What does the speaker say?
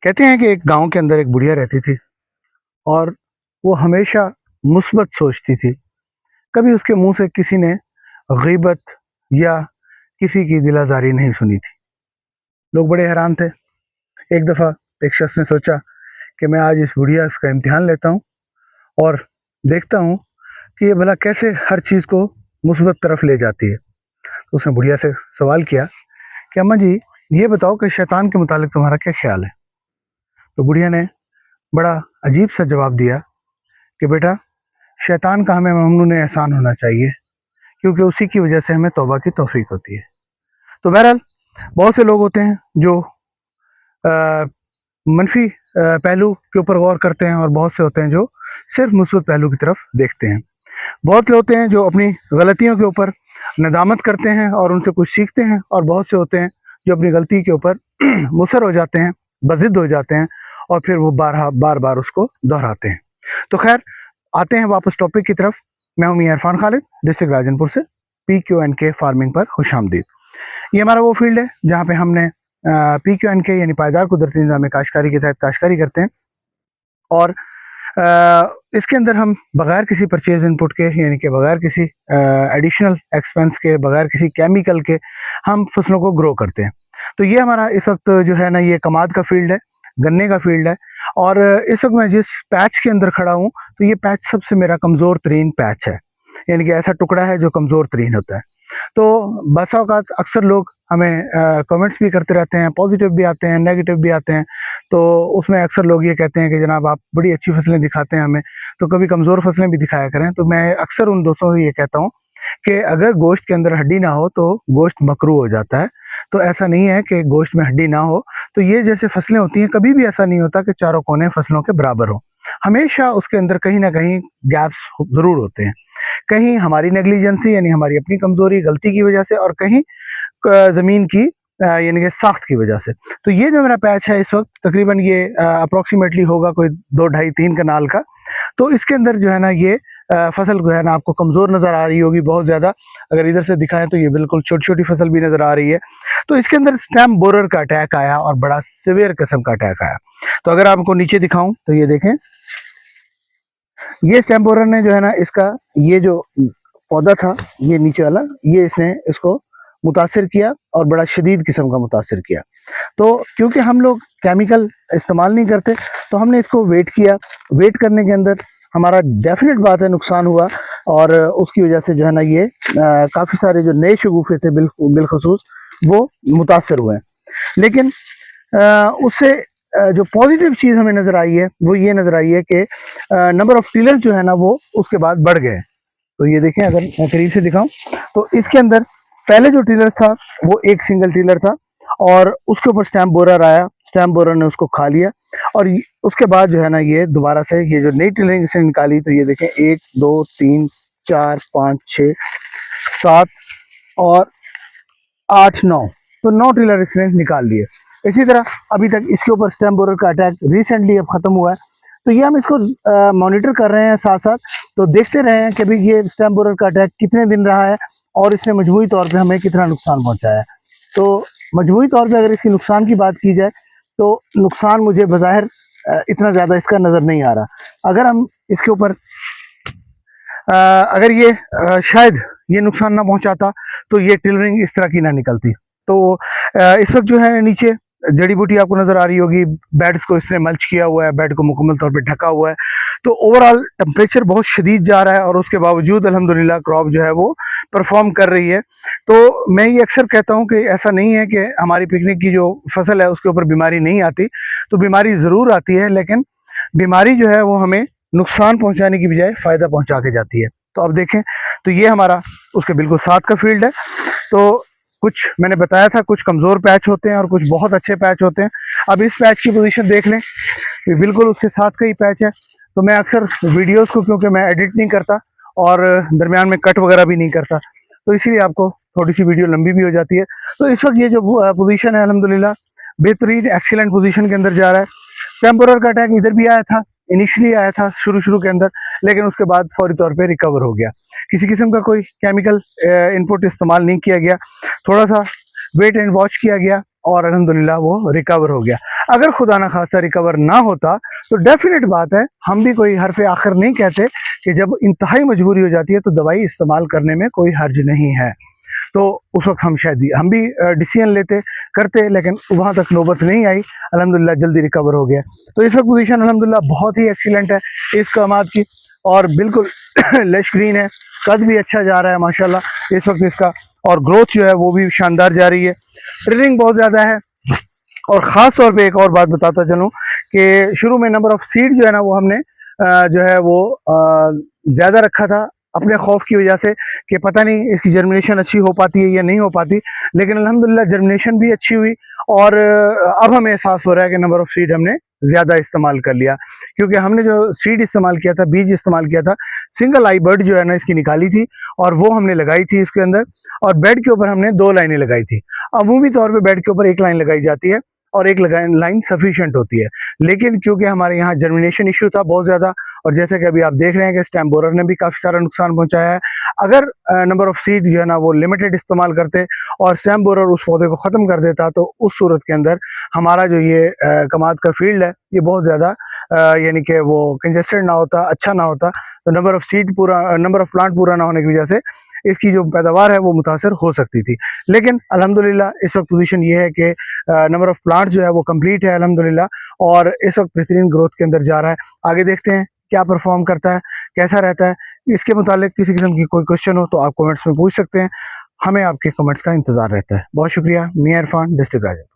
कहते हैं कि एक गांव के अंदर एक बुढ़िया रहती थी और वो हमेशा मुस्बत सोचती थी। कभी उसके मुंह से किसी ने गीबत या किसी की दिलाजारी नहीं सुनी थी। लोग बड़े हैरान थे। एक दफ़ा एक शख्स ने सोचा कि मैं आज इस बुढ़िया का इम्तिहान लेता हूँ और देखता हूँ कि ये भला कैसे हर चीज़ को मुस्बत तरफ ले जाती है। तो उसने बुढ़िया से सवाल किया कि अम्मा जी, ये बताओ कि शैतान के मुतालिक तुम्हारा क्या ख्याल है। तो बुढ़िया ने बड़ा अजीब सा जवाब दिया कि बेटा, शैतान का हमें ममनून एहसान होना चाहिए, क्योंकि उसी की वजह से हमें तौबा की तौफीक होती है। तो बहरहाल बहुत से लोग होते हैं जो मनफी पहलू के ऊपर गौर करते हैं और बहुत से होते हैं जो सिर्फ मुस्बत पहलू की तरफ देखते हैं। बहुत से होते हैं जो अपनी गलतियों के ऊपर नदामत करते हैं और उनसे कुछ सीखते हैं, और बहुत से होते हैं जो अपनी गलती के ऊपर मुसर हो जाते हैं, बजिद हो जाते हैं और फिर वो बार बार उसको दोहराते हैं। तो खैर, आते हैं वापस टॉपिक की तरफ। मैं हूं मियां इरफान खालिद, डिस्ट्रिक्ट राजनपुर से। PQ&K फार्मिंग पर खुशामदीद। ये हमारा वो फील्ड है जहाँ पे हमने PQ&K यानी पायदार कुदरती निज़ाम काश्तकारी के तहत काश्तकारी करते हैं। और इसके अंदर हम बगैर किसी परचेज इनपुट के, यानी कि बगैर किसी एडिशनल एक्सपेंस के, बगैर किसी केमिकल के हम फसलों को ग्रो करते हैं। तो ये हमारा इस वक्त जो है ना, ये कमाद का फील्ड है, गन्ने का फील्ड है। और इस वक्त मैं जिस पैच के अंदर खड़ा हूँ, तो ये पैच सबसे मेरा कमज़ोर तरीन पैच है, यानी कि ऐसा टुकड़ा है जो कमज़ोर तरीन होता है। तो बसा औकात अक्सर लोग हमें कमेंट्स भी करते रहते हैं, पॉजिटिव भी आते हैं, नेगेटिव भी आते हैं। तो उसमें अक्सर लोग ये कहते हैं कि जनाब आप बड़ी अच्छी फसलें दिखाते हैं हमें, तो कभी कमज़ोर फसलें भी दिखाया करें। तो मैं अक्सर उन दोस्तों से ये कहता हूँ कि अगर गोश्त के अंदर हड्डी ना हो तो गोश्त मकरू हो जाता है। तो ऐसा नहीं है कि गोश्त में हड्डी ना हो। तो ये जैसे फसलें होती हैं, कभी भी ऐसा नहीं होता कि चारों कोने फसलों के बराबर हो। हमेशा उसके अंदर कहीं ना कहीं गैप्स ज़रूर होते हैं। कहीं हमारी नेग्लिजेंसी यानी हमारी अपनी कमज़ोरी, गलती की वजह से, और कहीं ज़मीन की यानी कि साख्त की वजह से। तो ये जो मेरा पैच है इस वक्त, तकरीबन ये अप्रोक्सीमेटली होगा कोई 2 ढाई 3 कनाल का। तो इसके अंदर जो है ना, ये फसल जो है ना आपको कमज़ोर नज़र आ रही होगी बहुत ज़्यादा। अगर इधर से दिखाएं तो ये बिल्कुल छोटी छोटी फसल भी नज़र आ रही है। तो इसके अंदर स्टेम बोरर का अटैक आया और बड़ा सिवियर किस्म का अटैक आया। तो अगर आपको नीचे दिखाऊं तो ये देखें, ये स्टेम बोरर ने जो है ना, इसका ये जो पौधा था, ये नीचे वाला, ये इसने इसको मुतासिर किया और बड़ा शदीद किस्म का मुतासिर किया। तो क्योंकि हम लोग केमिकल इस्तेमाल नहीं करते, तो हमने इसको वेट किया। वेट करने के अंदर हमारा डेफिनेट बात है नुकसान हुआ, और उसकी वजह से जो है ना, ये काफ़ी सारे जो नए शगुफे थे बिलखसूस वो मुतासर हुए। लेकिन उससे जो पॉजिटिव चीज़ हमें नज़र आई है वो ये नज़र आई है कि नंबर ऑफ टिलर्स जो है ना वो उसके बाद बढ़ गए। तो ये देखें, अगर मैं करीब से दिखाऊं तो इसके अंदर पहले जो टिलर था वो एक सिंगल टिलर था, और उसके ऊपर स्टैम्प बोरर आया, स्टैम्प बोरर ने उसको खा लिया। और उसके बाद जो है ना, ये दोबारा से ये जो नई टिलरिंग इसने निकाली, तो ये देखें 1 2 3 4 5 6 7 और 8 9, तो 9 टिलर इसने निकाल लिए। इसी तरह अभी तक इसके ऊपर स्टैम्प बोरर का अटैक रिसेंटली अब ख़त्म हुआ है। तो ये हम इसको मॉनिटर कर रहे हैं साथ साथ। तो देखते रहे हैं कि भाई ये स्टैम्प बोरर का अटैक कितने दिन रहा है और इसने मजमूई तौर पे हमें कितना नुकसान पहुंचाया है। तो मजमूई तौर पे अगर इसकी नुकसान की बात की जाए, तो नुकसान मुझे बज़ाहिर इतना ज़्यादा इसका नज़र नहीं आ रहा। अगर हम इसके ऊपर अगर ये शायद ये नुकसान ना पहुंचाता, तो ये टिलरिंग इस तरह की ना निकलती। तो इस वक्त जो है नीचे जड़ी बूटी आपको नज़र आ रही होगी, बेड्स को इसने मल्च किया हुआ है, बेड को मुकम्मल तौर पे ढका हुआ है। तो ओवरऑल टेम्परेचर बहुत शदीद जा रहा है, और उसके बावजूद अल्हम्दुलिल्लाह क्रॉप जो है वो परफॉर्म कर रही है। तो मैं ये अक्सर कहता हूँ कि ऐसा नहीं है कि हमारी पिकनिक की जो फसल है उसके ऊपर बीमारी नहीं आती। तो बीमारी ज़रूर आती है, लेकिन बीमारी जो है वो हमें नुकसान पहुंचाने की बजाय फ़ायदा पहुंचा के जाती है। तो अब देखें, तो ये हमारा उसके बिल्कुल साथ का फील्ड है। तो कुछ मैंने बताया था, कुछ कमज़ोर पैच होते हैं और कुछ बहुत अच्छे पैच होते हैं। अब इस पैच की पोजीशन देख लें, ये बिल्कुल उसके साथ का ही पैच है। तो मैं अक्सर वीडियोस को, क्योंकि मैं एडिट नहीं करता और दरमियान में कट वगैरह भी नहीं करता, तो इसीलिए आपको थोड़ी सी वीडियो लंबी भी हो जाती है। तो इस वक्त ये जो पोजीशन है अल्हम्दुलिल्लाह बेहतरीन एक्सीलेंट पोजीशन के अंदर जा रहा है। टेम्पोरर का अटैक इधर भी आया था, इनिशियली आया था शुरू के अंदर, लेकिन उसके बाद फौरी तौर पे रिकवर हो गया। किसी किस्म का कोई केमिकल इनपुट इस्तेमाल नहीं किया गया, थोड़ा सा वेट एंड वॉच किया गया, और अल्हम्दुलिल्लाह वो रिकवर हो गया। अगर खुदा ना खास्ता रिकवर ना होता तो डेफिनेट बात है, हम भी कोई हरफ़े आखिर नहीं कहते कि जब इंतहाई मजबूरी हो जाती है तो दवाई इस्तेमाल करने में कोई हर्ज नहीं है। तो उस वक्त हम भी डिसीजन लेते करते, लेकिन वहाँ तक नौबत नहीं आई। अल्हम्दुलिल्लाह जल्दी रिकवर हो गया। तो इस वक्त पोजीशन अल्हम्दुलिल्लाह बहुत ही एक्सीलेंट है इस कमाद की, और बिल्कुल लश ग्रीन है, कद भी अच्छा जा रहा है माशाल्लाह इस वक्त इसका, और ग्रोथ जो है वो भी शानदार जा रही है। ट्रेनिंग बहुत ज़्यादा है। और ख़ास तौर पे एक और बात बताता चलूँ कि शुरू में नंबर ऑफ़ सीड जो है ना वो हमने जो है वो ज़्यादा रखा था अपने खौफ की वजह से कि पता नहीं इसकी जर्मिनेशन अच्छी हो पाती है या नहीं हो पाती, लेकिन अल्हम्दुलिल्लाह जर्मिनेशन भी अच्छी हुई। और अब हमें एहसास हो रहा है कि नंबर ऑफ़ सीड हमने ज़्यादा इस्तेमाल कर लिया, क्योंकि हमने जो सीड इस्तेमाल किया था, बीज इस्तेमाल किया था, सिंगल आई बर्ड जो है ना इसकी निकाली थी और वो हमने लगाई थी इसके अंदर, और बेड के ऊपर हमने 2 लाइनें लगाई थी। अमूमी तौर पे बेड के ऊपर 1 लाइन लगाई जाती है और 1 लाइन सफिशिएंट होती है, लेकिन क्योंकि हमारे यहाँ जर्मिनेशन इशू था बहुत ज़्यादा, और जैसे कि अभी आप देख रहे हैं कि स्टेम बोरर ने भी काफ़ी सारा नुकसान पहुंचाया है। अगर नंबर ऑफ सीड जो है ना वो लिमिटेड इस्तेमाल करते और स्टेम बोरर उस पौधे को ख़त्म कर देता, तो उस सूरत के अंदर हमारा जो ये कमाद का फील्ड है ये बहुत ज़्यादा यानी कि वो कंजेस्टेड ना होता, अच्छा ना होता। तो नंबर ऑफ प्लांट पूरा ना होने की वजह से इसकी जो पैदावार है वो मुतासर हो सकती थी। लेकिन अल्हम्दुलिल्लाह इस वक्त पोजीशन ये है कि नंबर ऑफ़ प्लांट जो है वो कंप्लीट है अल्हम्दुलिल्लाह, और इस वक्त बेहतरीन ग्रोथ के अंदर जा रहा है। आगे देखते हैं क्या परफॉर्म करता है, कैसा रहता है। इसके मुतालिक किसी किस्म की कोई क्वेश्चन हो तो आप कमेंट्स में पूछ सकते हैं, हमें आपके कमेंट्स का इंतज़ार रहता है। बहुत शुक्रिया। मियां इरफान, डिस्ट्रिक्ट राजौरी।